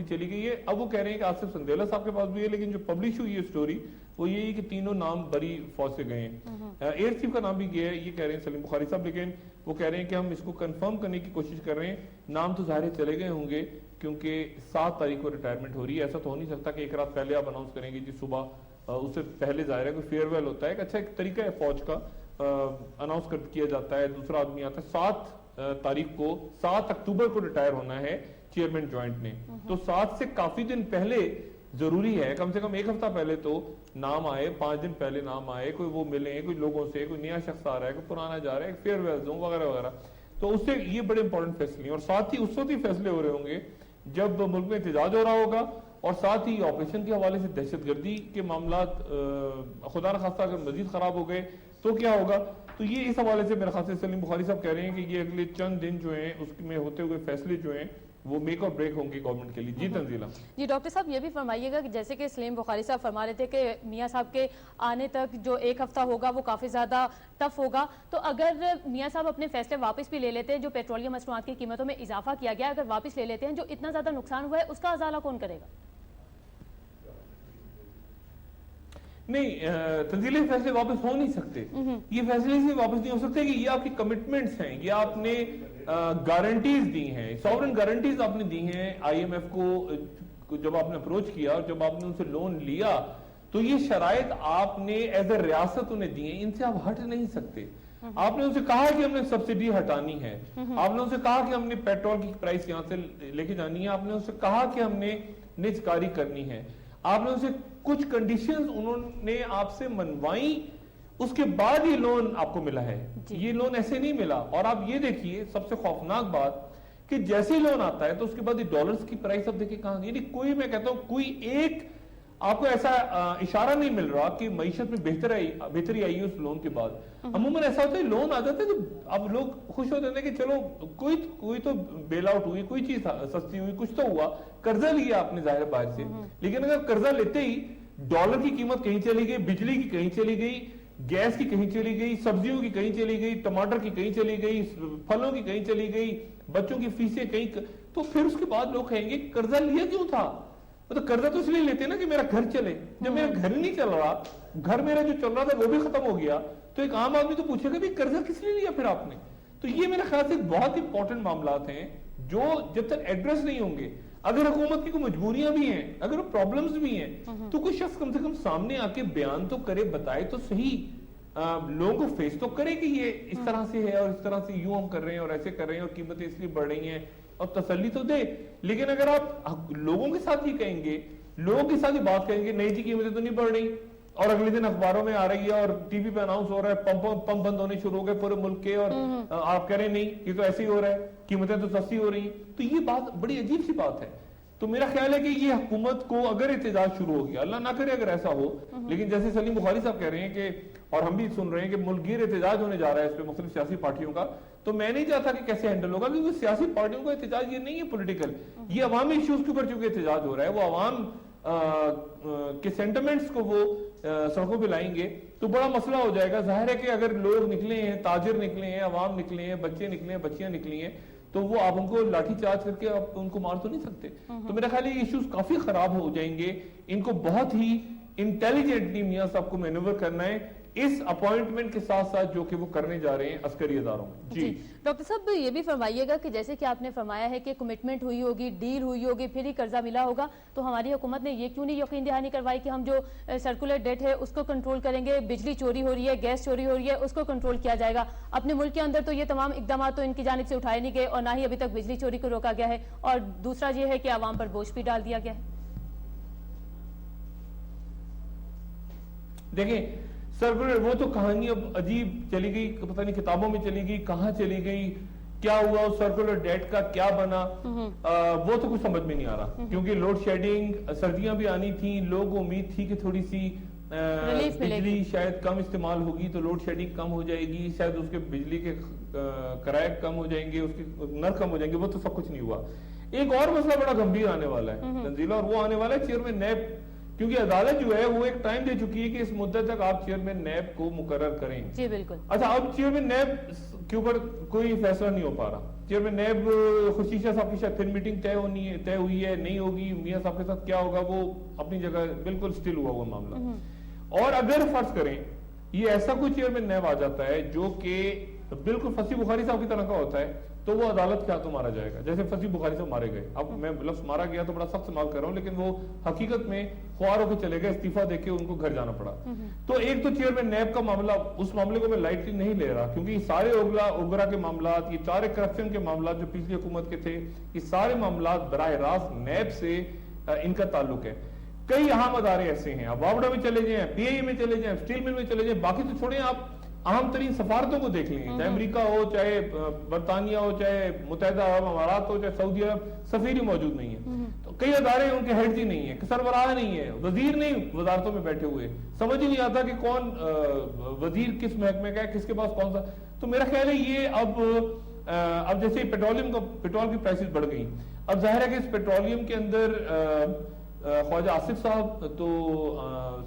चली गई है। अब वो कह रहे हैं कि आसिफ संदेला साहब के पास भी है, लेकिन जो पब्लिश हुई है स्टोरी वो ये है कि तीनों नाम बरी फौज से गए हैं। एयर चीफ का नाम भी गया है, ये कह रहे हैं सलीम बुखारी साहब, लेकिन वो कह रहे हैं कि हम इसको कंफर्म करने की कोशिश कर रहे हैं। नाम तो जाहिर चले गए होंगे क्योंकि 7 तारीख को रिटायरमेंट हो रही है। ऐसा तो हो नहीं सकता कि एक रात पहले आप अनाउंस करेंगे जी सुबह, उससे पहले जाहिर है कोई फेयरवेल होता है, एक अच्छा एक तरीका है फौज का, अनाउंस किया जाता है, दूसरा आदमी आता है। 7 तारीख को 7 अक्टूबर को रिटायर होना है चेयरमैन ज्वाइंट ने, तो 7 से काफी दिन पहले जरूरी है, कम से कम एक हफ्ता पहले तो नाम आए, 5 दिन पहले नाम आए, कोई वो मिले कुछ लोगों से, कोई नया शख्स आ रहा है, कोई पुराना जा रहा है, फेयरवेल वगैरह वगैरह। तो उससे ये बड़े इंपॉर्टेंट फैसले, और साथ ही उस वक्त ही फैसले हो रहे होंगे जब मुल्क में एहतजाज हो रहा होगा, और साथ ही ऑपरेशन के हवाले से दहशतगर्दी के मामला खुदा न खास्ता अगर मजीद खराब हो गए तो क्या होगा। तो ये इस हवाले से मेरे ख्याल से सलीम बुखारी साहब कह रहे हैं कि ये अगले चंद दिन जो हैं उसमें होते हुए फैसले जो हैं वो मेक और ब्रेक होंगे गवर्नमेंट के लिए। जी तंजीला जी डॉक्टर साहब ये भी फरमाइएगा कि जैसे कि सलीम बुखारी साहब फरमा रहे थे कि मियाँ साहब के आने तक जो एक हफ्ता होगा वो काफ़ी ज़्यादा टफ होगा, तो अगर मियाँ साहब अपने फैसले वापस भी ले लेते हैं, जो पेट्रोलियम मसनूआत की कीमतों में इजाफा किया गया अगर वापस ले लेते हैं, जो इतना ज़्यादा नुकसान हुआ है उसका अजाला कौन करेगा? नहीं, तंजीले फैसले वापस हो नहीं सकते, ये फैसले से वापस नहीं हो सकते कि ये आपकी कमिटमेंट्स हैं, ये आपने गारंटीज दी हैं, सॉवरेन गारंटीज आपने दी हैं आईएमएफ को जब आपने अप्रोच किया और जब आपने उनसे लोन लिया, तो ये शराइत आपने एज ए रियासत उन्हें दी है, इनसे आप हट नहीं सकते। आपने उनसे कहा कि हमने सब्सिडी हटानी है, आपने उनसे कहा कि हमने पेट्रोल की प्राइस यहां से लेके जानी है, आपने उनसे कहा कि हमने निजकारी करनी है, आपने उनसे कुछ कंडीशंस उन्होंने आपसे मनवाई, उसके बाद ये लोन आपको मिला है। ये लोन ऐसे नहीं मिला। और आप ये देखिए सबसे खौफनाक बात कि जैसे ही लोन आता है तो उसके बाद ये डॉलर्स की प्राइस अब देखिए कहां गई। कोई, मैं कहता हूं कोई एक आपको ऐसा इशारा नहीं मिल रहा कि मईशत में बेहतरी आई है उस लोन के बाद। अमूमन ऐसा होता है लोन आ जाता है तो अब लोग खुश हो जाते हैं कि चलो कोई तो बेल आउट हुई, कोई चीज सस्ती हुई, कुछ तो हुआ, कर्जा लिया आपने जाहिर बाहर से। लेकिन अगर कर्जा लेते ही डॉलर की कीमत कहीं चली गई, बिजली की कहीं चली गई, गैस की कहीं चली गई, सब्जियों की कहीं चली गई, टमाटर की कहीं चली गई, फलों की कहीं चली गई, बच्चों की फीसें कहीं, तो फिर उसके बाद लोग कहेंगे कर्जा लिया क्यों था। तो कर्जा तो इसलिए लेते हैं ना कि मेरा घर चले। जब मेरा घर नहीं चल रहा, घर मेरा जो चल रहा था वो भी खत्म हो गया, तो एक आम आदमी तो पूछेगा भी कर्जा किस लिए लिया फिर आपने। तो ये मेरे ख्याल से बहुत इंपॉर्टेंट मामलात हैं जो जब तक एड्रेस नहीं होंगे, अगर हुकूमत की कोई मजबूरियां भी हैं, अगर प्रॉब्लम्स भी हैं, तो कोई शख्स कम से कम सामने आके बयान तो करे, बताए तो सही, लोगों को फेस तो करे कि ये इस तरह से है और इस तरह से यूं हम कर रहे हैं और ऐसे कर रहे हैं और कीमतें इसलिए बढ़ रही हैं, और तसल्ली तो दे। लेकिन अगर आप लोगों के साथ ही कहेंगे, लोगों के साथ ही बात करेंगे, नहीं जी कीमतें तो नहीं बढ़ रही, और अगले दिन अखबारों में आ रही है और टीवी पे अनाउंस हो रहा है पंप बंद होने शुरू हो गए पूरे मुल्क के, और आप कह रहे हैं नहीं ये तो ऐसे ही हो रहा है, कीमतें तो सस्ती हो रही, तो ये बात बड़ी अजीब सी बात है। तो मेरा ख्याल है कि ये हुकूमत को अगर एहतजाज शुरू हो गया, अल्लाह ना करे अगर ऐसा हो, लेकिन जैसे सलीम बुखारी साहब कह रहे हैं कि, और हम भी सुन रहे हैं कि मुल्कगीर एहतजाज होने जा रहा है इस पे मुख्तलिफ सियासी पार्टियों का, तो मैं नहीं चाहता कि कैसे हैंडल होगा, क्योंकि सियासी पार्टियों का एहतजाज ये नहीं है पॉलिटिकल, ये अवामी इश्यूज के ऊपर चूंकि एहतजाज हो रहा है, वो अवाम के सेंटिमेंट्स को वो सड़कों पे लाएंगे तो बड़ा मसला हो जाएगा। जाहिर है कि अगर लोग निकले हैं, ताजिर निकले हैं, अवाम निकले हैं, बच्चे निकले हैं, बच्चियां निकली हैं, तो वो आप उनको लाठीचार्ज करके आप उनको मार तो नहीं सकते। तो मेरा ख्याल है इश्यूज काफी खराब हो जाएंगे, इनको बहुत ही इंटेलिजेंटली मियां साहब को मैन्यूवर करना है इस अपॉइंटमेंट के साथ साथ जो कि वो करने जा रहे हैं अस्करी अदारों में। जी डॉक्टर साहब ये भी फरमाइएगा कि जैसे कि आपने फरमाया है कि कमिटमेंट हुई होगी, डील हुई होगी, फिर ही कर्जा मिला होगा, तो हमारी हुकूमत ने ये क्यों नहीं यकीन दहानी करवाई कि हम जो सर्कुलर डेट है उसको कंट्रोल करेंगे, बिजली चोरी हो रही है, गैस चोरी हो रही है, उसको कंट्रोल किया जाएगा। अपने मुल्क के अंदर तो ये तमाम इकदाम तो इनकी जानिब से उठाए नहीं गए और ना ही अभी तक बिजली चोरी को रोका गया है, और दूसरा ये है कि आवाम पर बोझ भी डाल दिया गया है। देखिए सर्कुलर वो तो कहानी अब अजीब चली गई, पता नहीं किताबों में चली गई, कहां चली गई, क्या हुआ उस सर्कुलर डेट का, क्या बना, वो तो कुछ समझ में नहीं आ रहा, क्योंकि लोड शेडिंग, सर्दियां भी आनी थी, लोगों को उम्मीद थी कि थोड़ी सी बिजली शायद कम इस्तेमाल होगी तो लोड शेडिंग कम हो जाएगी, शायद उसके बिजली के किराए कम हो जाएंगे, उसके नर कम हो जाएंगे, वो तो सब कुछ नहीं हुआ। एक और मसला बड़ा गंभीर आने वाला है तंजीला, और वो आने वाला है चेयरमैन नैब, क्योंकि अदालत जो है वो एक टाइम दे चुकी है कि इस मुद्दत तक आप चेयरमैन नैब को मुकर्रर करें। जी बिल्कुल। अच्छा, अब चेयरमैन नैब के ऊपर कोई फैसला नहीं हो पा रहा, चेयरमैन नैब खुशीशा साहब की शायद फिर मीटिंग तय हुई है, नहीं होगी, मियां साहब के साथ क्या होगा वो अपनी जगह बिल्कुल स्टिल हुआ मामला। और अगर फर्ज करें ये ऐसा कोई चेयरमैन नैब आ जाता है जो कि बिल्कुल फसी बुखारी साहब की तरह का होता है, तो वो अदालत के हाथों मारा जाएगा, जैसे फसी बुखारी साहब मारे गए। अब मैं लफ्ज मारा गया तो बड़ा सख्त इस्तेमाल कर रहा हूं, लेकिन वो हकीकत में ख्वार होकर चले गए, इस्तीफा देके उनको घर जाना पड़ा। तो एक तो चेयरमैन नैब का मामला, उस मामले को मैं लाइटली नहीं ले रहा, क्योंकि सारे उगरा के मामला, ये चारे करप्शन के मामला जो पिछली हुकूमत के थे, ये सारे मामला बराह रास्त नैब से इनका ताल्लुक है। कई अहम अदारे ऐसे हैं, आप वावड़ा में चले जाएं, पीआईए में चले जाएं, स्टील मिल में चले जाएं, बाकी तो छोड़े, आप अहम तरीन सफारतों को देख लेंगे, चाहे अमेरिका हो, चाहे बरतानिया हो, चाहे मुत्तहिदा अरब अमारात हो, चाहे सऊदी अरब, सफीर ही मौजूद नहीं है। तो कई अदारे उनके हेड्स ही नहीं है, सरबराह नहीं है, वजीर नहीं वजारतों में बैठे हुए, समझ ही नहीं आता कि कौन वजीर किस महकमे का है, किसके पास कौन सा। तो मेरा ख्याल है ये अब जैसे पेट्रोल की प्राइसेस बढ़ गई, अब जाहिर है कि इस पेट्रोलियम के अंदर ख्वाजा आसिफ साहब तो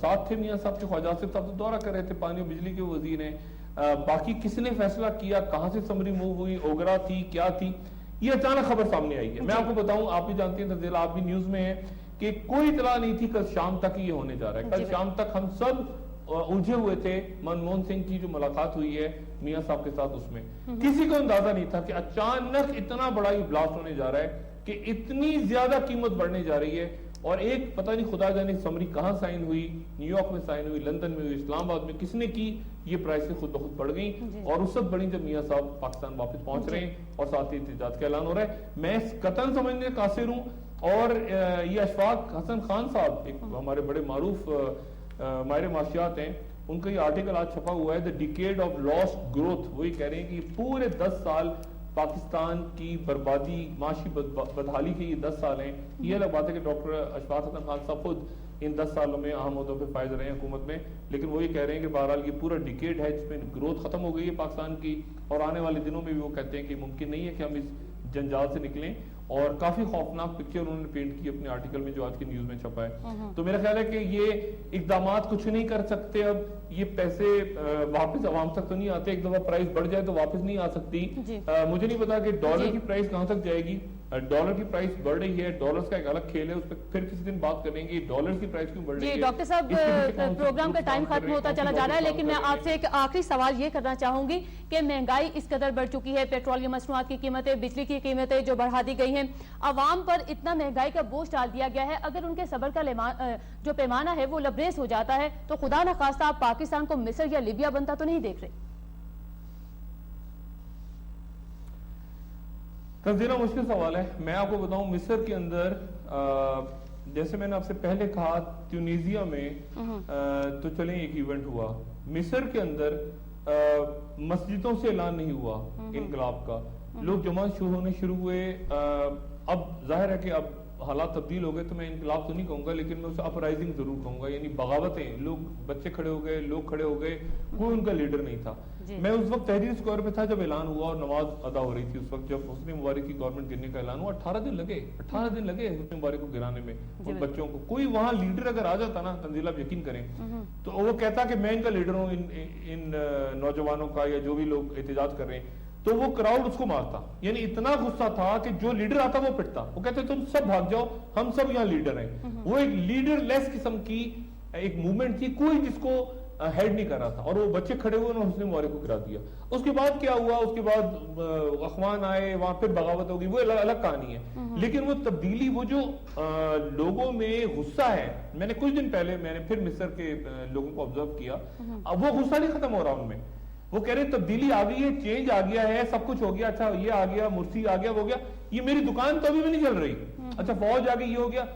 साथ थे, मियां साहब के ख्वाजा आसिफ साहब तो दौरा कर रहे थे, पानी और बिजली के वजीर हैं। बाकी किसने फैसला किया, कहां से समरी मूव हुई, ओगरा थी, क्या थी, ये अचानक खबर सामने आई है। मैं आपको बताऊं, आप भी जानती हैं तंजीला, आप भी न्यूज में है कि कोई इतला नहीं थी, कल शाम तक ये होने जा रहा है। कल शाम तक हम सब उलझे हुए थे, मनमोहन सिंह की जो मुलाकात हुई है मियां साहब के साथ, उसमें किसी को अंदाजा नहीं था कि अचानक इतना बड़ा ये ब्लास्ट होने जा रहा है, कि इतनी ज्यादा कीमत बढ़ने जा रही है। और एक पता नहीं खुदा जाने समरी कहां साइन हुई, न्यूयॉर्क में साइन हुई, लंदन में हुई, इस्लामाबाद में, किसने की, ये प्राइसेस खुद ब खुद बढ़ गई। और उस सब बड़ी जब मियां साहब पाकिस्तान वापस पहुंच रहे हैं और साथ ही एहतजाज का ऐलान हो रहा है, मैं कतन समझने कासिर हूं। और ये अशफाक हसन खान साहब, एक हमारे बड़े मारूफ माहिर माशियात हैं, उनका ये आर्टिकल आज छपा हुआ है, the decade of lost growth. वही कह रहे हैं कि पूरे 10 साल पाकिस्तान की बर्बादी, माशी बदहाली के ये 10 साल हैं। ये अलग बात है कि डॉक्टर अशफाक हसन खान साहब खुद इन 10 सालों में अहम अहदों पे फायज रहे हैं हुकूमत में, लेकिन वो ये कह रहे हैं कि बहरहाल ये पूरा डिकेड है जिसमें ग्रोथ खत्म हो गई है पाकिस्तान की, और आने वाले दिनों में भी वो कहते हैं कि मुमकिन नहीं है कि हम इस जंजाल से निकलें। और काफी खौफनाक पिक्चर उन्होंने पेंट की अपने आर्टिकल में जो आज की न्यूज में छपा है। तो मेरा ख्याल है कि ये इकदामात कुछ नहीं कर सकते, अब ये पैसे वापस आवाम तक तो नहीं आते, एक दफा प्राइस बढ़ जाए तो वापस नहीं आ सकती। मुझे नहीं पता कि डॉलर की प्राइस कहां तक जाएगी, डॉलर की प्राइस बढ़ रही है, डॉलर्स का एक अलग खेल है, उस पर फिर किसी दिन बात करेंगे डॉलर की प्राइस क्यों बढ़ रही है। जी डॉक्टर साहब, प्रोग्राम का टाइम खत्म होता चला जा रहा है, लेकिन मैं आपसे एक आखिरी सवाल ये करना चाहूंगी कि महंगाई इस कदर बढ़ चुकी है, पेट्रोलियम मसनूआत की कीमतें, बिजली की कीमतें जो बढ़ा दी गई हैं, अवाम पर इतना महंगाई का बोझ डाल दिया गया है, अगर उनके सब्र का जो पैमाना है वो लबरेज हो जाता है, तो खुदा न खास्ता आप पाकिस्तान को मिस्र या लीबिया बनता तो नहीं देख रहे? तंजीला मुश्किल सवाल है। मैं आपको बताऊं, मिस्र के अंदर जैसे मैंने आपसे पहले कहा, ट्यूनीजिया में तो चले एक इवेंट हुआ, मिस्र के अंदर मस्जिदों से ऐलान नहीं हुआ इनकलाब का, लोग जमात शुरू हुए। अब जाहिर है कि अब हालात तब्दील हो गए, तो मैं इनकलाब तो नहीं कहूंगा, लेकिन मैं उसे अपराइजिंग जरूर कहूंगा, यानी बगावतें, लोग बच्चे खड़े हो गए, लोग खड़े हो गए, कोई उनका लीडर नहीं था। मैं उस वक्त तहरीर स्क्वायर पे था जब ऐलान हुआ और नमाज अदा हो रही थी, उस वक्त जब हुस्न मुबारक की गवर्नमेंट गिरने का ऐलान हुआ, 18 दिन लगे हुस्न मुबारक को गिराने में, और बच्चों को। कोई वहां लीडर अगर आ जाता ना, तंजीला आप यकीन करें, तो वो कहता कि मैं इनका लीडर हूं, इन नौजवानों का, या जो भी लोग एहतजाज कर रहे हैं, तो वो क्राउड उसको मारता। यानी इतना गुस्सा था कि जो लीडर आता वो पिटता, वो कहते तुम सब भाग जाओ, हम सब यहाँ लीडर हैं। वो एक लीडर लेस किस्म की एक मूवमेंट थी, कोई जिसको हेड नहीं कर रहा था, और वो बच्चे खड़े हुए उन्होंने हुस्न मुबारक को गिरा दिया। उसके बाद क्या हुआ, उसके बाद अखवान आए, वहां फिर बगावत हो गई, वो अलग कहानी है। लेकिन वो तब्दीली, वो जो लोगों में गुस्सा है, मैंने कुछ दिन पहले मैंने फिर मिस्र के लोगों को ऑब्जर्व किया, अब वो गुस्सा नहीं खत्म हो रहा उनमें। वो कह रहे तब्दीली आ गई है, चेंज आ गया है, सब कुछ हो गया, अच्छा ये आ गया, मुर्सी आ गया, हो गया, ये मेरी दुकान तो अभी भी नहीं चल रही, अच्छा फौज आ गई, ये हो गया।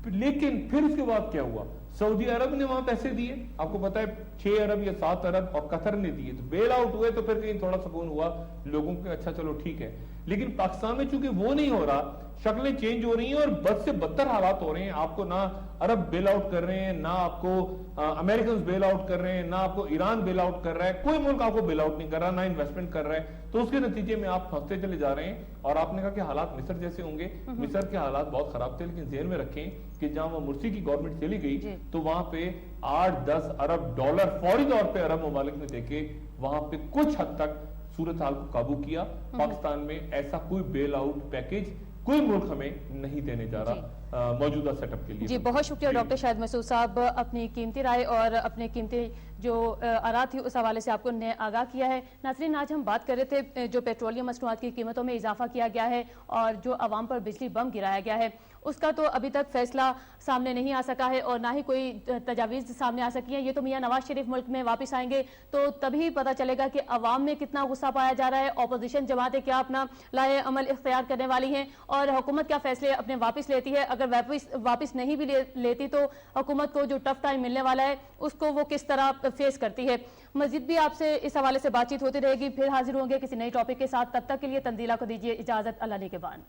लेकिन फिर उसके बाद क्या हुआ, सऊदी अरब ने वहां पैसे दिए, आपको पता है 6 अरब या 7 अरब, और कतर ने दिए, तो बेल आउट हुए, तो फिर कहीं थोड़ा सुकून हुआ लोगों को, अच्छा चलो ठीक है। लेकिन पाकिस्तान में चूंकि वो नहीं हो रहा, शक्लें चेंज हो रही हैं और बद से बदतर हालात हो रहे हैं। आपको ना अरब बेल आउट कर रहे हैं, ना आपको अमेरिकन बेल आउट कर रहे हैं, ना आपको ईरान बेल आउट कर रहा है, कोई मुल्क आपको बेल आउट नहीं कर रहा, ना इन्वेस्टमेंट कर रहा है। तो उसके नतीजे में आप फंसते चले जा रहे हैं। और आपने कहा कि हालात मिस्र जैसे होंगे, मिस्र के हालात बहुत खराब थे, लेकिन जेहन में रखें कि जहां वो मुर्सी की गवर्नमेंट चली गई, तो वहां पे 8-10 अरब डॉलर फौरी तौर पर अरब ममालिक में देके वहां पे कुछ हद तक सूरत हाल को काबू किया। पाकिस्तान में ऐसा कोई बेल आउट पैकेज कोई मुल्क हमें नहीं देने जा रहा मौजूदा सेटअप के लिए। जी बहुत शुक्रिया डॉक्टर शाहिद मसूद साहब, अपनी कीमती राय और अपने कीमती जो आरा थी उस हवाले से आपको ने आगाह किया है। नाज़रीन, आज हम बात कर रहे थे जो पेट्रोलियम मसनूआत की कीमतों में इजाफा किया गया है और जो आवाम पर बिजली बम गिराया गया है उसका तो अभी तक फैसला सामने नहीं आ सका है और ना ही कोई तजावीज़ सामने आ सकी है। ये तो मियां नवाज शरीफ मुल्क में वापस आएंगे तो तभी पता चलेगा कि अवाम में कितना गुस्सा पाया जा रहा है, ऑपोजिशन जमातें क्या अपना लाए अमल इख्तियार करने वाली हैं और हुकूमत क्या फैसले अपने वापस लेती है। अगर वापस नहीं भी लेती तो हुकूमत को जो टफ टाइम मिलने वाला है उसको वो किस तरह फेस करती है। मजीद भी आपसे इस हवाले से बातचीत होती रहेगी, फिर हाजिर होंगे किसी नई टॉपिक के साथ। तब तक के लिए तंजीला को दीजिए इजाजत, अल्लाह ने के बाद।